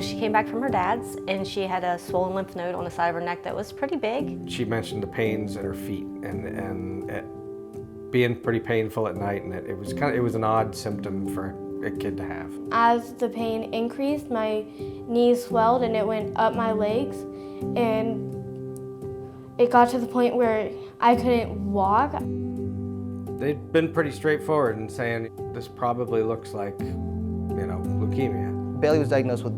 She came back from her dad's and she had a swollen lymph node on the side of her neck that was pretty big. She mentioned the pains in her feet and it being pretty painful at night, and it was an odd symptom for a kid to have. As the pain increased, my knees swelled and it went up my legs, and it got to the point where I couldn't walk. They'd been pretty straightforward in saying this probably looks like, leukemia. Baylee was diagnosed with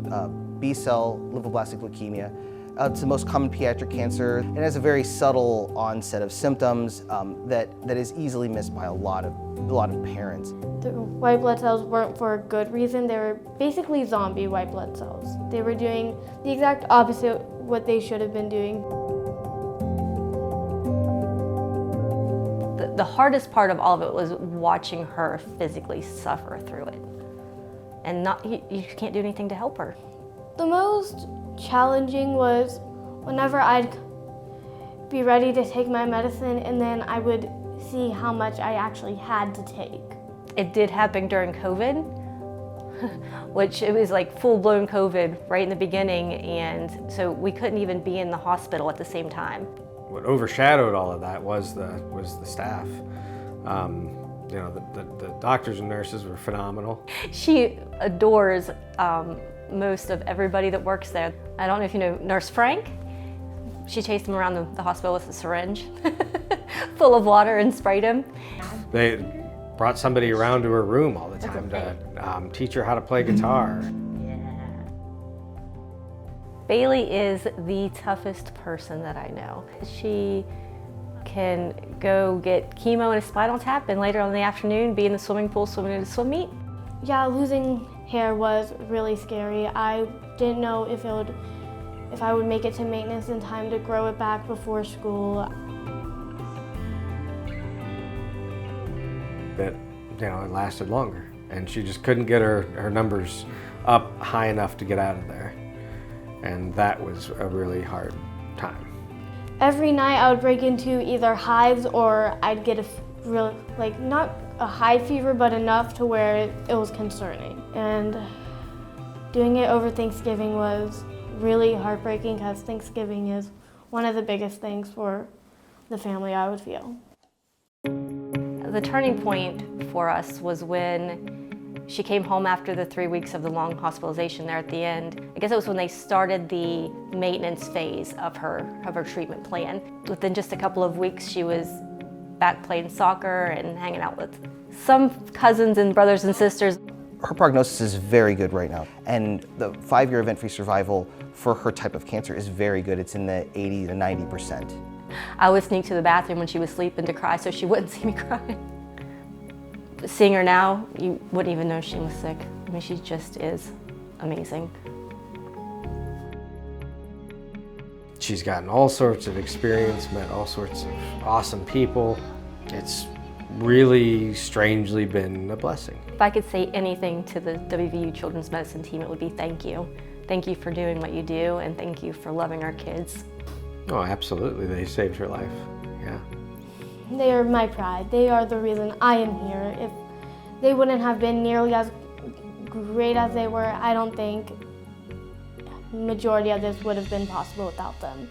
B-cell lymphoblastic leukemia. It's the most common pediatric cancer. It has a very subtle onset of symptoms that is easily missed by a lot of parents. The white blood cells weren't for a good reason. They were basically zombie white blood cells. They were doing the exact opposite what they should have been doing. The hardest part of all of it was watching her physically suffer through it. And you can't do anything to help her. The most challenging was whenever I'd be ready to take my medicine and then I would see how much I actually had to take. It did happen during COVID, which it was like full-blown COVID right in the beginning, and so we couldn't even be in the hospital at the same time. What overshadowed all of that was the staff. The doctors and nurses were phenomenal. She adores most of everybody that works there. I don't know if you know Nurse Frank. She chased him around the hospital with a syringe full of water and sprayed him. They brought somebody around to her room all the time to teach her how to play guitar. Baylee is the toughest person that I know. She can go get chemo and a spinal tap and later on in the afternoon be in the swimming pool swimming in a swim meet. Yeah, losing hair was really scary. I didn't know if I would make it to maintenance in time to grow it back before school. It lasted longer, and she just couldn't get her numbers up high enough to get out of there. And that was a really hard time. Every night I would break into either hives or I'd get not a high fever, but enough to where it was concerning. And doing it over Thanksgiving was really heartbreaking because Thanksgiving is one of the biggest things for the family, I would feel. The turning point for us was when she came home after the 3 weeks of the long hospitalization there at the end. I guess it was when they started the maintenance phase of her treatment plan. Within just a couple of weeks, she was back playing soccer and hanging out with some cousins and brothers and sisters. Her prognosis is very good right now, and the 5-year event-free survival for her type of cancer is very good. It's in the 80 to 90%. I would sneak to the bathroom when she was sleeping to cry so she wouldn't see me crying. Seeing her now, you wouldn't even know she was sick. I mean, she just is amazing. She's gotten all sorts of experience, met all sorts of awesome people. It's really strangely been a blessing. If I could say anything to the WVU Children's Medicine team, it would be thank you. Thank you for doing what you do, and thank you for loving our kids. Oh, absolutely, they saved her life, yeah. They are my pride. They are the reason I am here. If they wouldn't have been nearly as great as they were, I don't think the majority of this would have been possible without them.